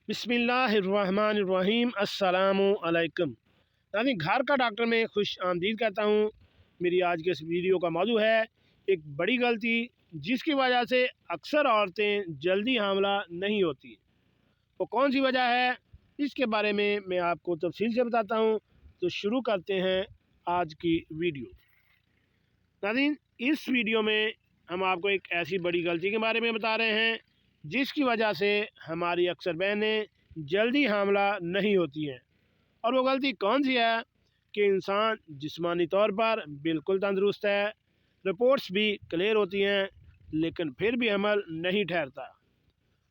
बिस्मिल्लाहिर्रहमानिर्रहीम अस्सलामु अलैकुम। नाज़रीन, घर का डॉक्टर में खुश आमदीद कहता हूँ। मेरी आज के इस वीडियो का मौजू है एक बड़ी गलती जिसकी वजह से अक्सर औरतें जल्दी हामला नहीं होती। वो कौन सी वजह है, इसके बारे में मैं आपको तफसील से बताता हूँ। तो शुरू करते हैं आज की वीडियो। नाज़रीन, इस वीडियो में हम आपको एक ऐसी बड़ी गलती के बारे में बता रहे हैं जिसकी वजह से हमारी अक्सर बहनें जल्दी हामला नहीं होती हैं। और वो गलती कौन सी है कि इंसान जिस्मानी तौर पर बिल्कुल तंदुरुस्त है, रिपोर्ट्स भी क्लियर होती हैं, लेकिन फिर भी हमल नहीं ठहरता।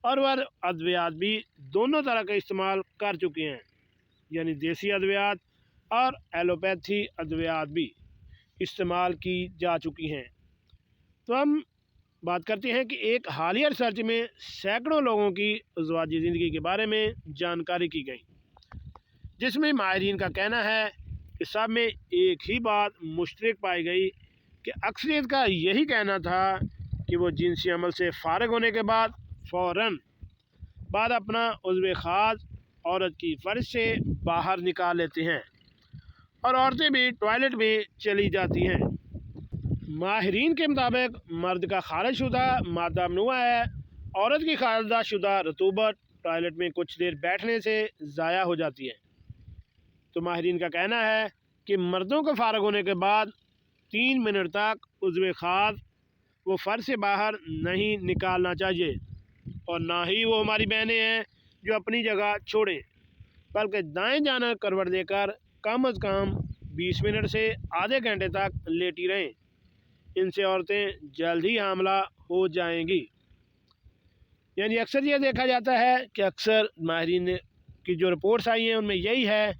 और वह अद्वियात भी दोनों तरह का इस्तेमाल कर चुके हैं, यानी देसी अद्वियात और एलोपैथी अद्वियात भी इस्तेमाल की जा चुकी हैं। तो हम बात करते हैं कि एक हालिया रिसर्च में सैकड़ों लोगों की ज़वाजी ज़िंदगी के बारे में जानकारी की गई, जिसमें माहिरीन का कहना है कि सब में एक ही बात मुश्तरक पाई गई कि अक्सरियत का यही कहना था कि वो जिनसी अमल से फ़ारिग होने के बाद फ़ौरन अपना उज़्व ख़ास औरत की फ़र्ज से बाहर निकाल लेते हैं और औरतें भी टॉयलेट में चली जाती हैं। माहिरीन के मुताबिक मर्द का खारिज शुदा मादा ममनुआ है, औरत की खारिज शुदा रतूबत टॉयलेट में कुछ देर बैठने से ज़ाया हो जाती है। तो माहिरीन का कहना है कि मर्दों को फ़ारिग होने के बाद 3 मिनट तक उज़्व ख़ास वो फ़र्ज से बाहर नहीं निकालना चाहिए, और ना ही वो हमारी बहनें हैं जो अपनी जगह छोड़ें, बल्कि दाएं जाना करवट देकर कम अज़ कम 20 मिनट से आधे घंटे तक लेटी रहें। इनसे औरतें जल्द ही हामला हो जाएंगी। यानी अक्सर ये देखा जाता है कि अक्सर माहिरीन की जो रिपोर्ट्स आई हैं उनमें यही है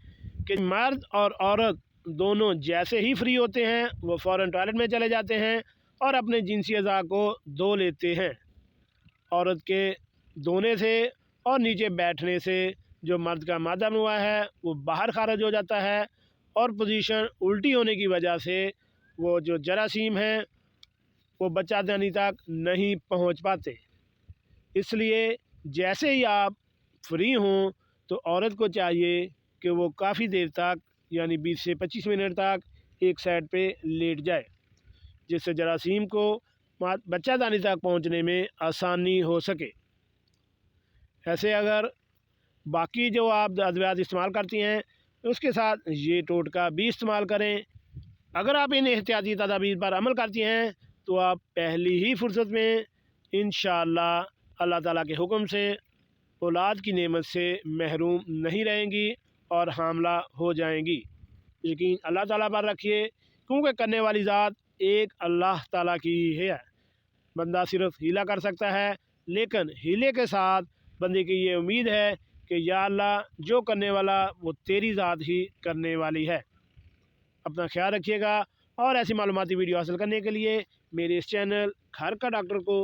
कि मर्द और औरत दोनों जैसे ही फ्री होते हैं वो फ़ौरन टॉयलेट में चले जाते हैं और अपने जिनसी अज़ा को धो लेते हैं। औरत के धोने से और नीचे बैठने से जो मर्द का मादा ममनुआ है वो बाहर खारिज हो जाता है, और पोजीशन उल्टी होने की वजह से वो जो जरासीम हैं वो बच्चादानी तक नहीं पहुंच पाते। इसलिए जैसे ही आप फ्री हों तो औरत को चाहिए कि वो काफ़ी देर तक, यानी 20 से 25 मिनट तक एक साइड पे लेट जाए, जिससे जरासीम को बच्चादानी तक पहुंचने में आसानी हो सके। ऐसे अगर बाकी जो आप अद्वियात इस्तेमाल करती हैं उसके साथ ये टोटका भी इस्तेमाल करें। अगर आप इन एहतियाती तदाबीर पर अमल करती हैं तो आप पहली ही फुर्सत में इंशाअल्लाह अल्लाह ताला के हुक्म से औलाद की नेमत से महरूम नहीं रहेंगी और हामला हो जाएंगी। यकीन अल्लाह ताला पर रखिए, क्योंकि करने वाली ज़ात एक अल्लाह ताला की ही है। बंदा सिर्फ हीला कर सकता है, लेकिन हीले के साथ बंदे की ये उम्मीद है कि या अल्लाह, जो करने वाला वो तेरी ज़ात ही करने वाली है। अपना ख्याल रखिएगा, और ऐसी मालूमाती वीडियो हासिल करने के लिए मेरे इस चैनल घर का डॉक्टर को